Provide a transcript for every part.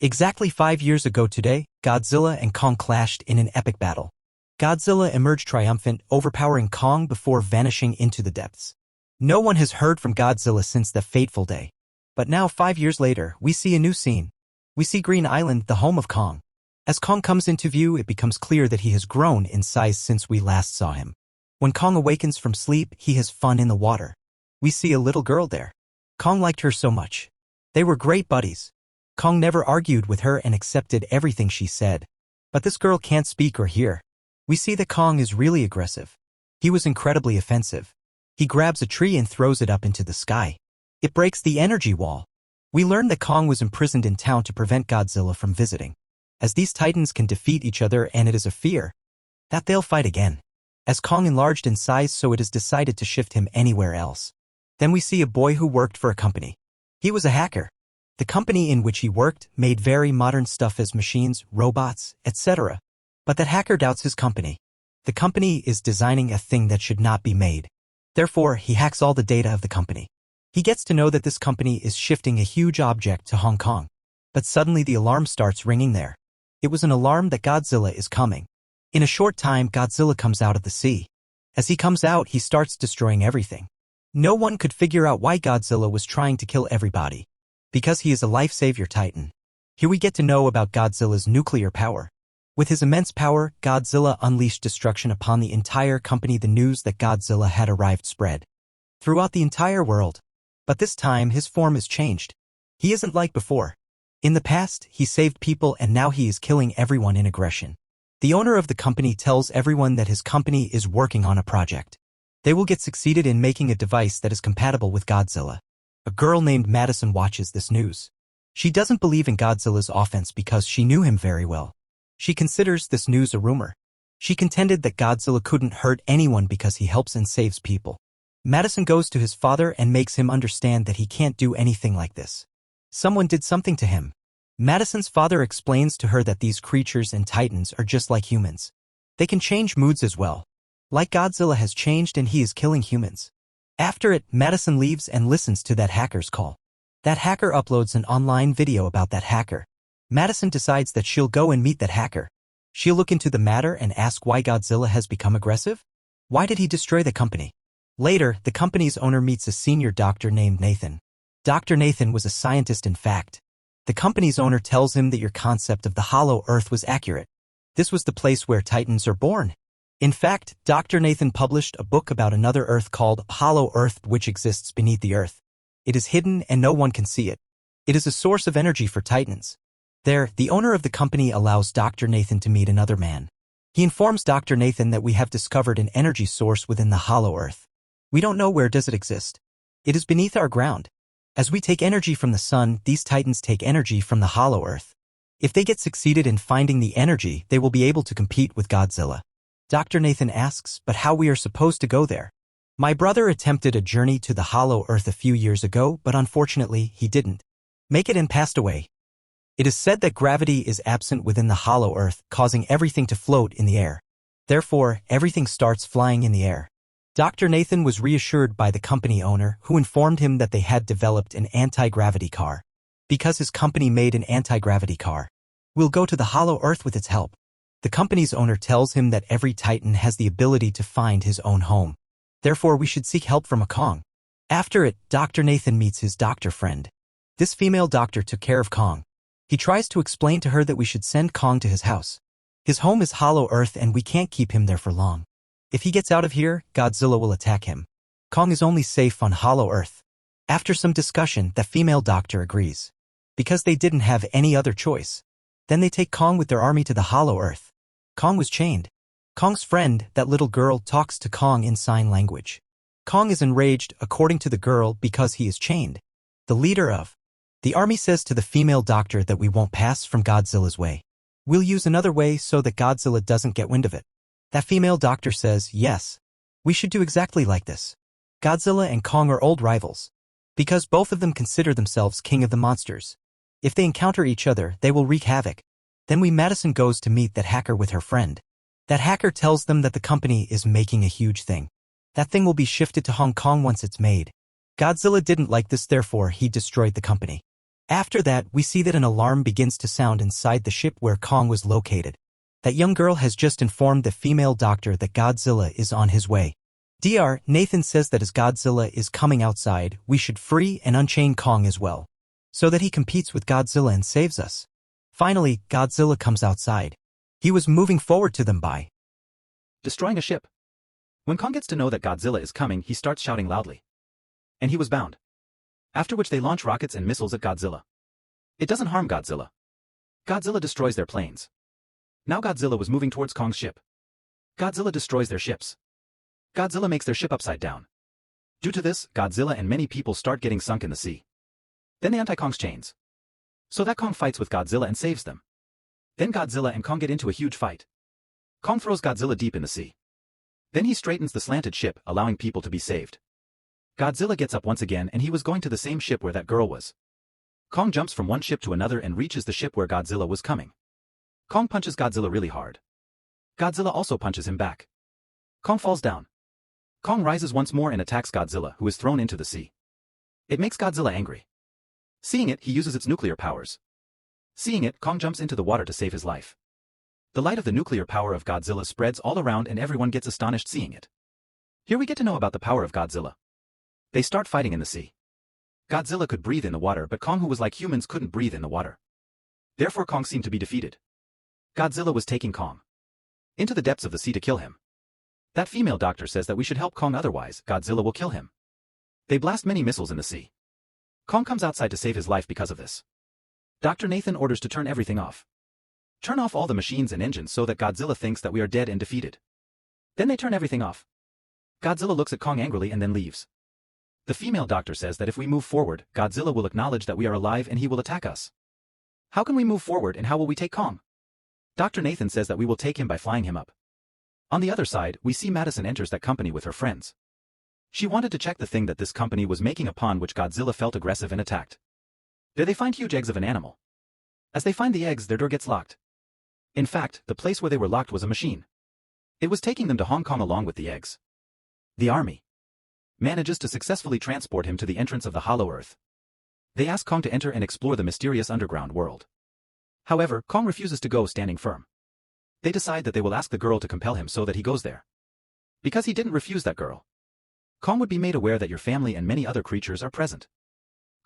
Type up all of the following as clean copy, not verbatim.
Exactly 5 years ago today, Godzilla and Kong clashed in an epic battle. Godzilla emerged triumphant, overpowering Kong before vanishing into the depths. No one has heard from Godzilla since that fateful day. But now 5 years later, we see a new scene. We see Green Island, the home of Kong. As Kong comes into view, it becomes clear that he has grown in size since we last saw him. When Kong awakens from sleep, he has fun in the water. We see a little girl there. Kong liked her so much. They were great buddies. Kong never argued with her and accepted everything she said. But this girl can't speak or hear. We see that Kong is really aggressive. He was incredibly offensive. He grabs a tree and throws it up into the sky. It breaks the energy wall. We learn that Kong was imprisoned in town to prevent Godzilla from visiting. As these titans can defeat each other, and it is a fear that they'll fight again. As Kong enlarged in size, so it is decided to shift him anywhere else. Then we see a boy who worked for a company. He was a hacker. The company in which he worked made very modern stuff as machines, robots, etc. But that hacker doubts his company. The company is designing a thing that should not be made. Therefore, he hacks all the data of the company. He gets to know that this company is shifting a huge object to Hong Kong. But suddenly the alarm starts ringing there. It was an alarm that Godzilla is coming. In a short time, Godzilla comes out of the sea. As he comes out, he starts destroying everything. No one could figure out why Godzilla was trying to kill everybody. Because he is a life-savior titan. Here we get to know about Godzilla's nuclear power. With his immense power, Godzilla unleashed destruction upon the entire company. The news that Godzilla had arrived spread throughout the entire world. But this time, his form is changed. He isn't like before. In the past, he saved people, and now he is killing everyone in aggression. The owner of the company tells everyone that his company is working on a project. They will get succeeded in making a device that is compatible with Godzilla. A girl named Madison watches this news. She doesn't believe in Godzilla's offense because she knew him very well. She considers this news a rumor. She contended that Godzilla couldn't hurt anyone because he helps and saves people. Madison goes to his father and makes him understand that he can't do anything like this. Someone did something to him. Madison's father explains to her that these creatures and titans are just like humans. They can change moods as well. Like Godzilla has changed and he is killing humans. After it, Madison leaves and listens to that hacker's call. That hacker uploads an online video about that hacker. Madison decides that she'll go and meet that hacker. She'll look into the matter and ask why Godzilla has become aggressive. Why did he destroy the company? Later, the company's owner meets a senior doctor named Nathan. Dr. Nathan was a scientist in fact. The company's owner tells him that your concept of the hollow earth was accurate. This was the place where titans are born. In fact, Dr. Nathan published a book about another earth called Hollow Earth, which exists beneath the earth. It is hidden and no one can see it. It is a source of energy for titans. There, the owner of the company allows Dr. Nathan to meet another man. He informs Dr. Nathan that we have discovered an energy source within the hollow earth. We don't know where does it exist. It is beneath our ground. As we take energy from the sun, these titans take energy from the hollow earth. If they get succeeded in finding the energy, they will be able to compete with Godzilla. Dr. Nathan asks, but how we are supposed to go there? My brother attempted a journey to the hollow earth a few years ago, but unfortunately, he didn't make it and passed away. It is said that gravity is absent within the hollow earth, causing everything to float in the air. Therefore, everything starts flying in the air. Dr. Nathan was reassured by the company owner, who informed him that they had developed an anti-gravity car. Because his company made an anti-gravity car, we'll go to the hollow earth with its help. The company's owner tells him that every titan has the ability to find his own home. Therefore, we should seek help from a Kong. After it, Dr. Nathan meets his doctor friend. This female doctor took care of Kong. He tries to explain to her that we should send Kong to his house. His home is hollow earth and we can't keep him there for long. If he gets out of here, Godzilla will attack him. Kong is only safe on hollow earth. After some discussion, the female doctor agrees. Because they didn't have any other choice. Then they take Kong with their army to the hollow earth. Kong was chained. Kong's friend, that little girl, talks to Kong in sign language. Kong is enraged, according to the girl, because he is chained. The leader of the army says to the female doctor that we won't pass from Godzilla's way. We'll use another way so that Godzilla doesn't get wind of it. That female doctor says, yes, we should do exactly like this. Godzilla and Kong are old rivals. Because both of them consider themselves king of the monsters. If they encounter each other, they will wreak havoc. Then Madison goes to meet that hacker with her friend. That hacker tells them that the company is making a huge thing. That thing will be shifted to Hong Kong once it's made. Godzilla didn't like this, therefore he destroyed the company. After that, we see that an alarm begins to sound inside the ship where Kong was located. That young girl has just informed the female doctor that Godzilla is on his way. Dr. Nathan says that as Godzilla is coming outside, we should free and unchain Kong as well, so that he competes with Godzilla and saves us. Finally, Godzilla comes outside. He was moving forward to them by destroying a ship. When Kong gets to know that Godzilla is coming, he starts shouting loudly. And he was bound. After which they launch rockets and missiles at Godzilla. It doesn't harm Godzilla. Godzilla destroys their planes. Now Godzilla was moving towards Kong's ship. Godzilla destroys their ships. Godzilla makes their ship upside down. Due to this, Godzilla and many people start getting sunk in the sea. Then they untie Kong's chains. So that Kong fights with Godzilla and saves them. Then Godzilla and Kong get into a huge fight. Kong throws Godzilla deep in the sea. Then he straightens the slanted ship, allowing people to be saved. Godzilla gets up once again and he was going to the same ship where that girl was. Kong jumps from one ship to another and reaches the ship where Godzilla was coming. Kong punches Godzilla really hard. Godzilla also punches him back. Kong falls down. Kong rises once more and attacks Godzilla, who is thrown into the sea. It makes Godzilla angry. Seeing it, he uses its nuclear powers. Seeing it, Kong jumps into the water to save his life. The light of the nuclear power of Godzilla spreads all around and everyone gets astonished seeing it. Here we get to know about the power of Godzilla. They start fighting in the sea. Godzilla could breathe in the water, but Kong, who was like humans, couldn't breathe in the water. Therefore Kong seemed to be defeated. Godzilla was taking Kong into the depths of the sea to kill him. That female doctor says that we should help Kong, otherwise Godzilla will kill him. They blast many missiles in the sea. Kong comes outside to save his life because of this. Dr. Nathan orders to turn everything off. Turn off all the machines and engines so that Godzilla thinks that we are dead and defeated. Then they turn everything off. Godzilla looks at Kong angrily and then leaves. The female doctor says that if we move forward, Godzilla will acknowledge that we are alive and he will attack us. How can we move forward and how will we take Kong? Dr. Nathan says that we will take him by flying him up. On the other side, we see Madison enters that company with her friends. She wanted to check the thing that this company was making, upon which Godzilla felt aggressive and attacked. There they find huge eggs of an animal. As they find the eggs, their door gets locked. In fact, the place where they were locked was a machine. It was taking them to Hong Kong along with the eggs. The army manages to successfully transport him to the entrance of the Hollow Earth. They ask Kong to enter and explore the mysterious underground world. However, Kong refuses to go, standing firm. They decide that they will ask the girl to compel him so that he goes there. Because he didn't refuse that girl, Kong would be made aware that your family and many other creatures are present.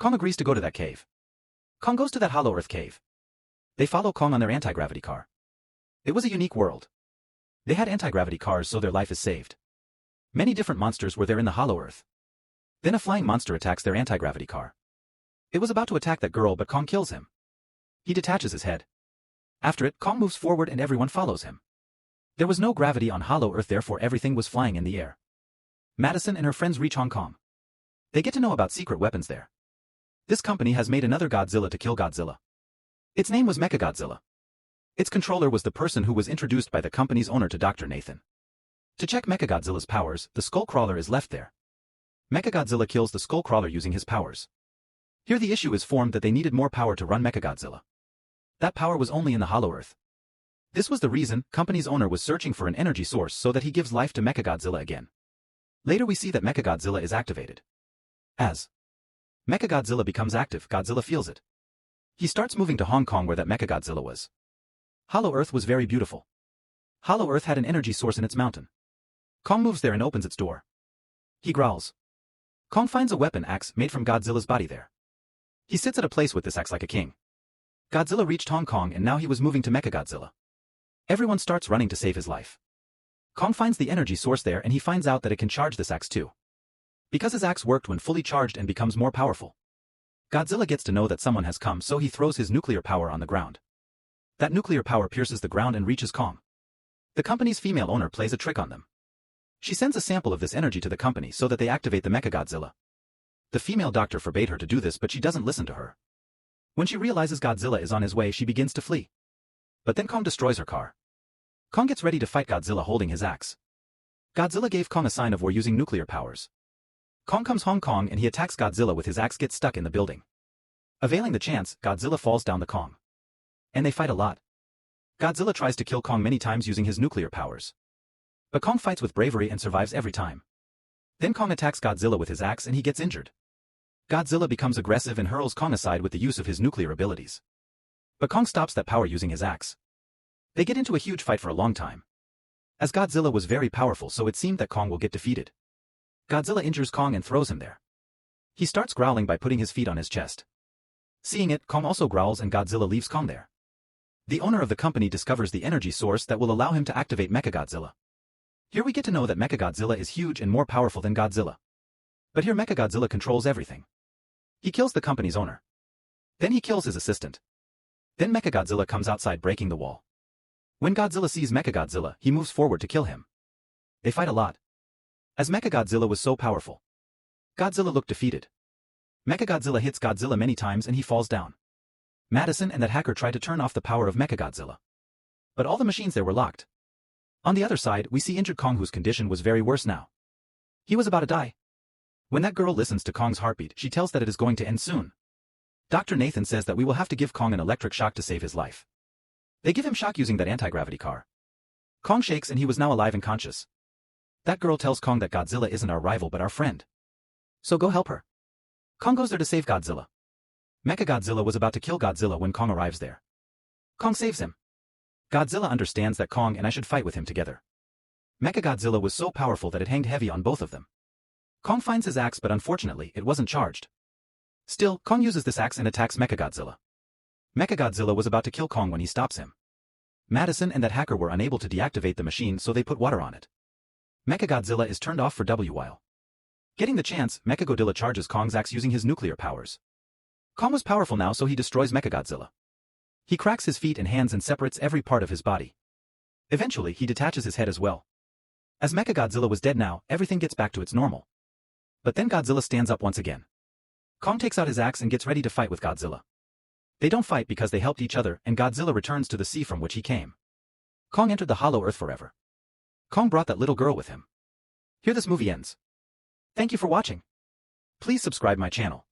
Kong agrees to go to that cave. Kong goes to that Hollow Earth cave. They follow Kong on their anti-gravity car. It was a unique world. They had anti-gravity cars, so their life is saved. Many different monsters were there in the Hollow Earth. Then a flying monster attacks their anti-gravity car. It was about to attack that girl, but Kong kills him. He detaches his head. After it, Kong moves forward and everyone follows him. There was no gravity on Hollow Earth, therefore everything was flying in the air. Madison and her friends reach Hong Kong. They get to know about secret weapons there. This company has made another Godzilla to kill Godzilla. Its name was Mechagodzilla. Its controller was the person who was introduced by the company's owner to Dr. Nathan. To check Mechagodzilla's powers, the Skullcrawler is left there. Mechagodzilla kills the Skullcrawler using his powers. Here the issue is formed that they needed more power to run Mechagodzilla. That power was only in the Hollow Earth. This was the reason company's owner was searching for an energy source so that he gives life to Mechagodzilla again. Later we see that Mechagodzilla is activated. As Mechagodzilla becomes active, Godzilla feels it. He starts moving to Hong Kong where that Mechagodzilla was. Hollow Earth was very beautiful. Hollow Earth had an energy source in its mountain. Kong moves there and opens its door. He growls. Kong finds a weapon axe made from Godzilla's body there. He sits at a place with this axe like a king. Godzilla reached Hong Kong and now he was moving to Mechagodzilla. Everyone starts running to save his life. Kong finds the energy source there and he finds out that it can charge this axe too. Because his axe worked when fully charged and becomes more powerful. Godzilla gets to know that someone has come, so he throws his nuclear power on the ground. That nuclear power pierces the ground and reaches Kong. The company's female owner plays a trick on them. She sends a sample of this energy to the company so that they activate the Mechagodzilla. The female doctor forbade her to do this, but she doesn't listen to her. When she realizes Godzilla is on his way, she begins to flee. But then Kong destroys her car. Kong gets ready to fight Godzilla holding his axe. Godzilla gave Kong a sign of war using nuclear powers. Kong comes Hong Kong and he attacks Godzilla with his axe, gets stuck in the building. Availing the chance, Godzilla falls down the Kong. And they fight a lot. Godzilla tries to kill Kong many times using his nuclear powers. But Kong fights with bravery and survives every time. Then Kong attacks Godzilla with his axe and he gets injured. Godzilla becomes aggressive and hurls Kong aside with the use of his nuclear abilities. But Kong stops that power using his axe. They get into a huge fight for a long time. As Godzilla was very powerful, so it seemed that Kong will get defeated. Godzilla injures Kong and throws him there. He starts growling by putting his feet on his chest. Seeing it, Kong also growls and Godzilla leaves Kong there. The owner of the company discovers the energy source that will allow him to activate Mechagodzilla. Here we get to know that Mechagodzilla is huge and more powerful than Godzilla. But here Mechagodzilla controls everything. He kills the company's owner. Then he kills his assistant. Then Mechagodzilla comes outside breaking the wall. When Godzilla sees Mechagodzilla, he moves forward to kill him. They fight a lot. As Mechagodzilla was so powerful, Godzilla looked defeated. Mechagodzilla hits Godzilla many times and he falls down. Madison and that hacker try to turn off the power of Mechagodzilla. But all the machines there were locked. On the other side, we see injured Kong, whose condition was very worse now. He was about to die. When that girl listens to Kong's heartbeat, she tells that it is going to end soon. Dr. Nathan says that we will have to give Kong an electric shock to save his life. They give him shock using that anti-gravity car. Kong shakes and he was now alive and conscious. That girl tells Kong that Godzilla isn't our rival but our friend. So go help her. Kong goes there to save Godzilla. Mechagodzilla was about to kill Godzilla when Kong arrives there. Kong saves him. Godzilla understands that Kong and I should fight with him together. Mechagodzilla was so powerful that it hanged heavy on both of them. Kong finds his axe, but unfortunately it wasn't charged. Still, Kong uses this axe and attacks Mechagodzilla. Mechagodzilla was about to kill Kong when he stops him. Madison and that hacker were unable to deactivate the machine, so they put water on it. Mechagodzilla is turned off for a while. Getting the chance, Mechagodzilla charges Kong's axe using his nuclear powers. Kong was powerful now, so he destroys Mechagodzilla. He cracks his feet and hands and separates every part of his body. Eventually, he detaches his head as well. As Mechagodzilla was dead now, everything gets back to its normal. But then Godzilla stands up once again. Kong takes out his axe and gets ready to fight with Godzilla. They don't fight because they helped each other, and Godzilla returns to the sea from which he came. Kong entered the Hollow Earth forever. Kong brought that little girl with him. Here this movie ends. Thank you for watching. Please subscribe my channel.